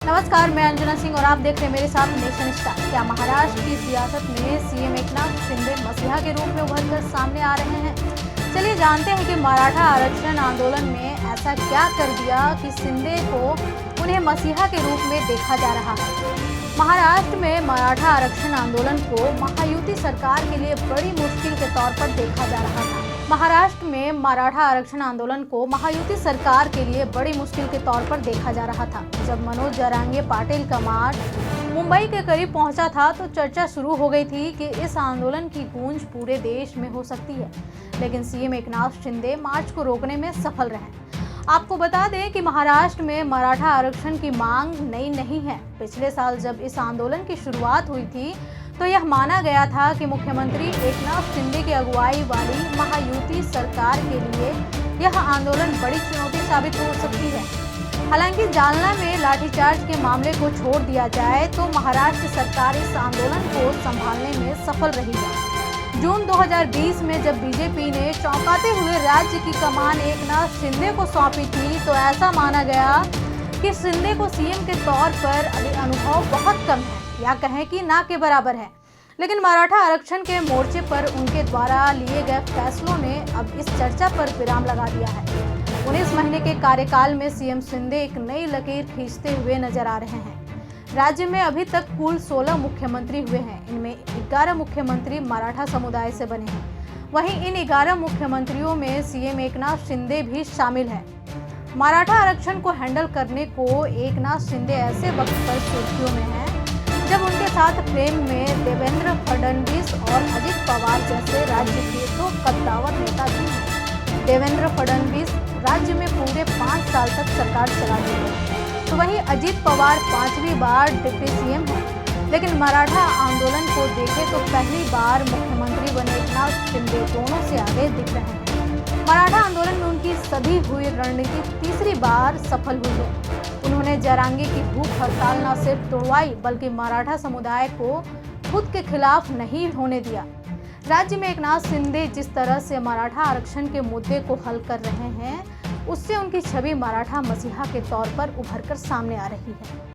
नमस्कार, मैं अंजना सिंह और आप देख रहे हैं मेरे साथ नेशन स्टार। क्या महाराष्ट्र की सियासत में सीएम एकनाथ शिंदे मसीहा के रूप में उभरकर सामने आ रहे हैं? चलिए जानते हैं कि मराठा आरक्षण आंदोलन में ऐसा क्या कर दिया कि शिंदे को उन्हें मसीहा के रूप में देखा जा रहा है। महाराष्ट्र में मराठा आरक्षण आंदोलन को महायुति सरकार के लिए बड़ी मुश्किल के तौर पर देखा जा रहा था। महाराष्ट्र में मराठा आरक्षण आंदोलन को महायुति सरकार के लिए बड़ी मुश्किल के तौर पर देखा जा रहा था। जब मनोज जरांगे पाटिल का मार्च मुंबई के करीब पहुंचा था तो चर्चा शुरू हो गई थी कि इस आंदोलन की गूंज पूरे देश में हो सकती है, लेकिन सीएम एकनाथ शिंदे मार्च को रोकने में सफल रहे। आपको बता दें कि महाराष्ट्र में मराठा आरक्षण की मांग नई नहीं है। पिछले साल जब इस आंदोलन की शुरुआत हुई थी तो यह माना गया था कि मुख्यमंत्री एकनाथ शिंदे की अगुवाई वाली महायुति सरकार के लिए यह आंदोलन बड़ी चुनौती साबित हो सकती है। हालांकि जालना में लाठीचार्ज के मामले को छोड़ दिया जाए तो महाराष्ट्र सरकार इस आंदोलन को संभालने में सफल रही है। जून 2020 में जब बीजेपी ने चौंकाते हुए राज्य की कमान एकनाथ शिंदे को सौंपी थी तो ऐसा माना गया कि शिंदे को सीएम के तौर पर अनुभव बहुत कम है, या कहें कि ना के बराबर है। लेकिन मराठा आरक्षण के मोर्चे पर उनके द्वारा लिए गए फैसलों ने अब इस चर्चा पर विराम लगा दिया है। 19 महीने के कार्यकाल में सीएम शिंदे एक नई लकीर खींचते हुए नजर आ रहे हैं। राज्य में अभी तक कुल 16 मुख्यमंत्री हुए हैं। इनमें 11 मुख्यमंत्री मराठा समुदाय से बने हैं। वहीं इन 11 मुख्यमंत्रियों में सीएम एकनाथ शिंदे भी शामिल है। मराठा आरक्षण को हैंडल करने को एकनाथ शिंदे ऐसे वक्त पर सुर्खियों में है जब उनके साथ फ्रेम में देवेंद्र फडणवीस और अजित पवार जैसे राज्य के दो कद्दावर नेता भी हैं। देवेंद्र फडणवीस राज्य में पूरे 5 साल तक सरकार चला चुके, तो वहीं अजित पवार 5वीं बार डिप्टी सीएम हैं। लेकिन मराठा आंदोलन को देखें तो पहली बार मुख्यमंत्री बने एकनाथ शिंदे दोनों से आगे दिख रहे हैं। मराठा आंदोलन में उनकी सधी हुई रणनीति तीसरी बार सफल हुई है। उन्होंने जरांगे की भूख हड़ताल न सिर्फ तोड़वाई बल्कि मराठा समुदाय को खुद के खिलाफ नहीं होने दिया। राज्य में एकनाथ शिंदे जिस तरह से मराठा आरक्षण के मुद्दे को हल कर रहे हैं, उससे उनकी छवि मराठा मसीहा के तौर पर उभरकर सामने आ रही है।